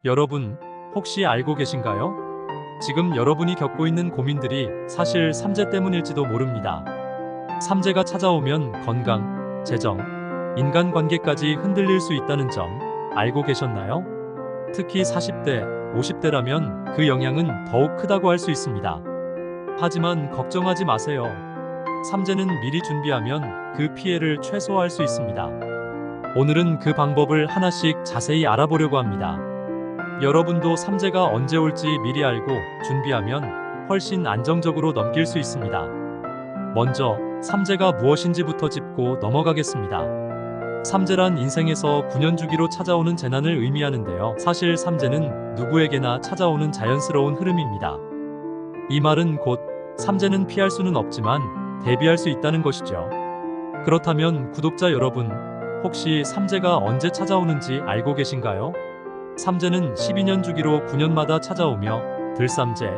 여러분, 혹시 알고 계신가요? 지금 여러분이 겪고 있는 고민들이 사실 삼재 때문일지도 모릅니다. 삼재가 찾아오면 건강, 재정, 인간관계까지 흔들릴 수 있다는 점 알고 계셨나요? 특히 40대, 50대라면 그 영향은 더욱 크다고 할 수 있습니다. 하지만 걱정하지 마세요. 삼재는 미리 준비하면 그 피해를 최소화할 수 있습니다. 오늘은 그 방법을 하나씩 자세히 알아보려고 합니다. 여러분도 삼재가 언제 올지 미리 알고 준비하면 훨씬 안정적으로 넘길 수 있습니다. 먼저 삼재가 무엇인지부터 짚고 넘어가겠습니다. 삼재란 인생에서 9년 주기로 찾아오는 재난을 의미하는데요. 사실 삼재는 누구에게나 찾아오는 자연스러운 흐름입니다. 이 말은 곧 삼재는 피할 수는 없지만 대비할 수 있다는 것이죠. 그렇다면 구독자 여러분, 혹시 삼재가 언제 찾아오는지 알고 계신가요? 삼재는 12년 주기로 9년마다 찾아오며 들삼재,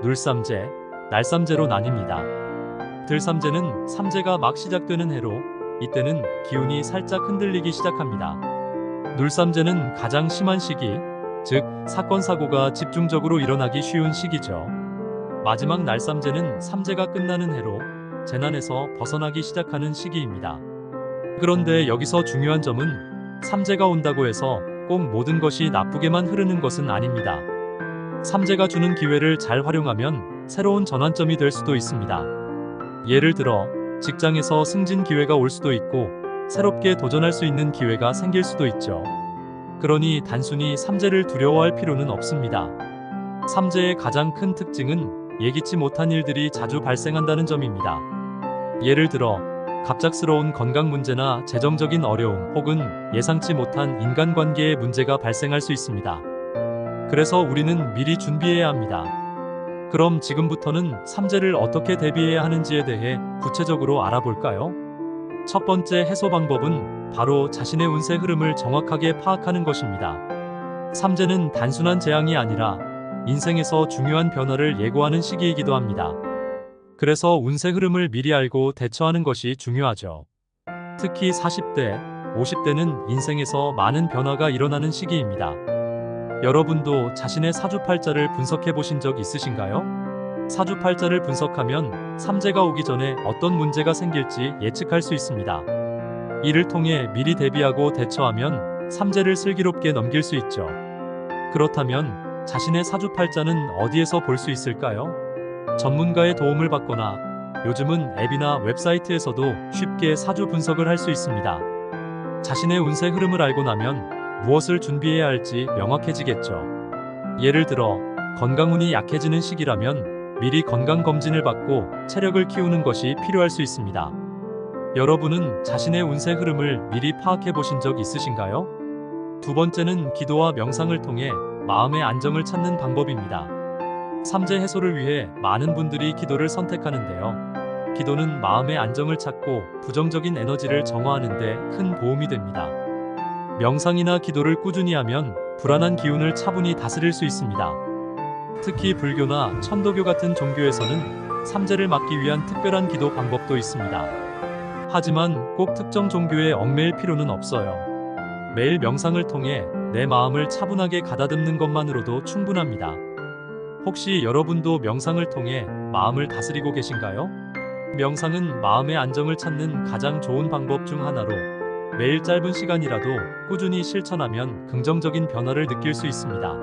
눌삼재, 날삼재로 나뉩니다. 들삼재는 삼재가 막 시작되는 해로 이때는 기운이 살짝 흔들리기 시작합니다. 눌삼재는 가장 심한 시기, 즉 사건 사고가 집중적으로 일어나기 쉬운 시기죠. 마지막 날삼재는 삼재가 끝나는 해로 재난에서 벗어나기 시작하는 시기입니다. 그런데 여기서 중요한 점은 삼재가 온다고 해서 꼭 모든 것이 나쁘게만 흐르는 것은 아닙니다. 삼재가 주는 기회를 잘 활용하면 새로운 전환점이 될 수도 있습니다. 예를 들어 직장에서 승진 기회가 올 수도 있고 새롭게 도전할 수 있는 기회가 생길 수도 있죠. 그러니 단순히 삼재를 두려워할 필요는 없습니다. 삼재의 가장 큰 특징은 예기치 못한 일들이 자주 발생한다는 점입니다. 예를 들어 갑작스러운 건강 문제나 재정적인 어려움 혹은 예상치 못한 인간관계의 문제가 발생할 수 있습니다. 그래서 우리는 미리 준비해야 합니다. 그럼 지금부터는 삼재를 어떻게 대비해야 하는지에 대해 구체적으로 알아볼까요? 첫 번째 해소 방법은 바로 자신의 운세 흐름을 정확하게 파악하는 것입니다. 삼재는 단순한 재앙이 아니라 인생에서 중요한 변화를 예고하는 시기이기도 합니다. 그래서 운세 흐름을 미리 알고 대처하는 것이 중요하죠. 특히 40대, 50대는 인생에서 많은 변화가 일어나는 시기입니다. 여러분도 자신의 사주팔자를 분석해 보신 적 있으신가요? 사주팔자를 분석하면 삼재가 오기 전에 어떤 문제가 생길지 예측할 수 있습니다. 이를 통해 미리 대비하고 대처하면 삼재를 슬기롭게 넘길 수 있죠. 그렇다면 자신의 사주팔자는 어디에서 볼 수 있을까요? 전문가의 도움을 받거나 요즘은 앱이나 웹사이트에서도 쉽게 사주 분석을 할 수 있습니다. 자신의 운세 흐름을 알고 나면 무엇을 준비해야 할지 명확해지겠죠. 예를 들어 건강운이 약해지는 시기라면 미리 건강검진을 받고 체력을 키우는 것이 필요할 수 있습니다. 여러분은 자신의 운세 흐름을 미리 파악해 보신 적 있으신가요? 두 번째는 기도와 명상을 통해 마음의 안정을 찾는 방법입니다. 삼재 해소를 위해 많은 분들이 기도를 선택하는데요. 기도는 마음의 안정을 찾고 부정적인 에너지를 정화하는 데 큰 도움이 됩니다. 명상이나 기도를 꾸준히 하면 불안한 기운을 차분히 다스릴 수 있습니다. 특히 불교나 천도교 같은 종교에서는 삼재를 막기 위한 특별한 기도 방법도 있습니다. 하지만 꼭 특정 종교에 얽매일 필요는 없어요. 매일 명상을 통해 내 마음을 차분하게 가다듬는 것만으로도 충분합니다. 혹시 여러분도 명상을 통해 마음을 다스리고 계신가요? 명상은 마음의 안정을 찾는 가장 좋은 방법 중 하나로 매일 짧은 시간이라도 꾸준히 실천하면 긍정적인 변화를 느낄 수 있습니다.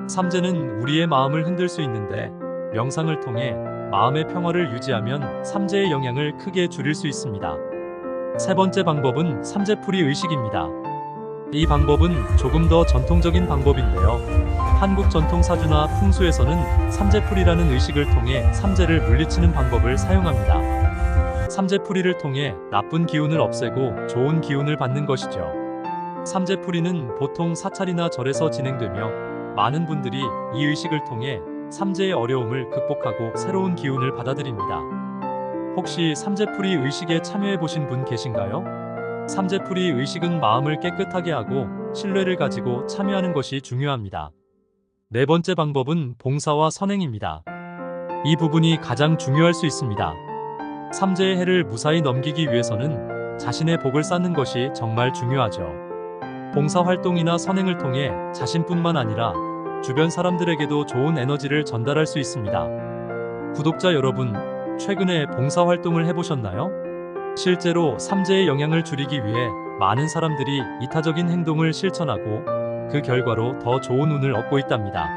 삼재는 우리의 마음을 흔들 수 있는데 명상을 통해 마음의 평화를 유지하면 삼재의 영향을 크게 줄일 수 있습니다. 세 번째 방법은 삼재풀이 의식입니다. 이 방법은 조금 더 전통적인 방법인데요. 한국 전통 사주나 풍수에서는 삼재풀이라는 의식을 통해 삼재를 물리치는 방법을 사용합니다. 삼재풀이를 통해 나쁜 기운을 없애고 좋은 기운을 받는 것이죠. 삼재풀이는 보통 사찰이나 절에서 진행되며 많은 분들이 이 의식을 통해 삼재의 어려움을 극복하고 새로운 기운을 받아들입니다. 혹시 삼재풀이 의식에 참여해 보신 분 계신가요? 삼재풀이 의식은 마음을 깨끗하게 하고 신뢰를 가지고 참여하는 것이 중요합니다. 네 번째 방법은 봉사와 선행입니다. 이 부분이 가장 중요할 수 있습니다. 삼재의 해를 무사히 넘기기 위해서는 자신의 복을 쌓는 것이 정말 중요하죠. 봉사활동이나 선행을 통해 자신뿐만 아니라 주변 사람들에게도 좋은 에너지를 전달할 수 있습니다. 구독자 여러분, 최근에 봉사활동을 해보셨나요? 실제로 삼재의 영향을 줄이기 위해 많은 사람들이 이타적인 행동을 실천하고 그 결과로 더 좋은 운을 얻고 있답니다.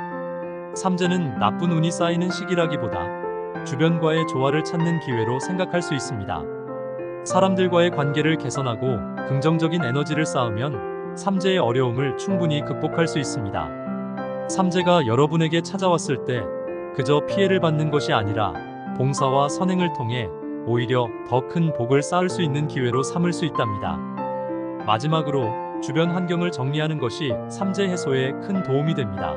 삼재는 나쁜 운이 쌓이는 시기라기보다 주변과의 조화를 찾는 기회로 생각할 수 있습니다. 사람들과의 관계를 개선하고 긍정적인 에너지를 쌓으면 삼재의 어려움을 충분히 극복할 수 있습니다. 삼재가 여러분에게 찾아왔을 때 그저 피해를 받는 것이 아니라 봉사와 선행을 통해 오히려 더 큰 복을 쌓을 수 있는 기회로 삼을 수 있답니다. 마지막으로 주변 환경을 정리하는 것이 삼재 해소에 큰 도움이 됩니다.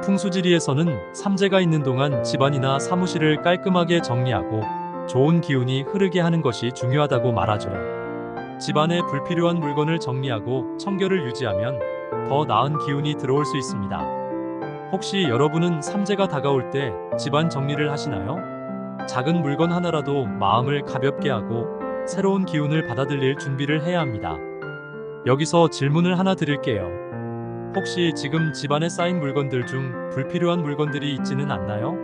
풍수지리에서는 삼재가 있는 동안 집안이나 사무실을 깔끔하게 정리하고 좋은 기운이 흐르게 하는 것이 중요하다고 말하죠. 집안에 불필요한 물건을 정리하고 청결을 유지하면 더 나은 기운이 들어올 수 있습니다. 혹시 여러분은 삼재가 다가올 때 집안 정리를 하시나요? 작은 물건 하나라도 마음을 가볍게 하고 새로운 기운을 받아들일 준비를 해야 합니다. 여기서 질문을 하나 드릴게요. 혹시 지금 집안에 쌓인 물건들 중 불필요한 물건들이 있지는 않나요?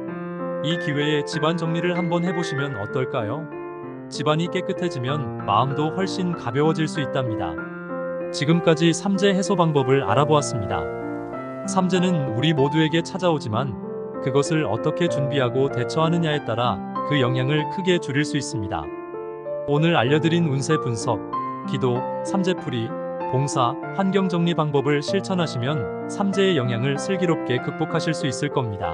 이 기회에 집안 정리를 한번 해보시면 어떨까요? 집안이 깨끗해지면 마음도 훨씬 가벼워질 수 있답니다. 지금까지 삼재 해소 방법을 알아보았습니다. 삼재는 우리 모두에게 찾아오지만 그것을 어떻게 준비하고 대처하느냐에 따라 그 영향을 크게 줄일 수 있습니다. 오늘 알려드린 운세 분석, 기도, 삼재풀이, 봉사, 환경정리 방법을 실천하시면 삼재의 영향을 슬기롭게 극복하실 수 있을 겁니다.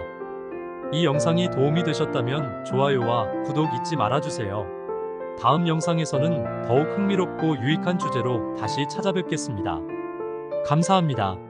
이 영상이 도움이 되셨다면 좋아요와 구독 잊지 말아주세요. 다음 영상에서는 더욱 흥미롭고 유익한 주제로 다시 찾아뵙겠습니다. 감사합니다.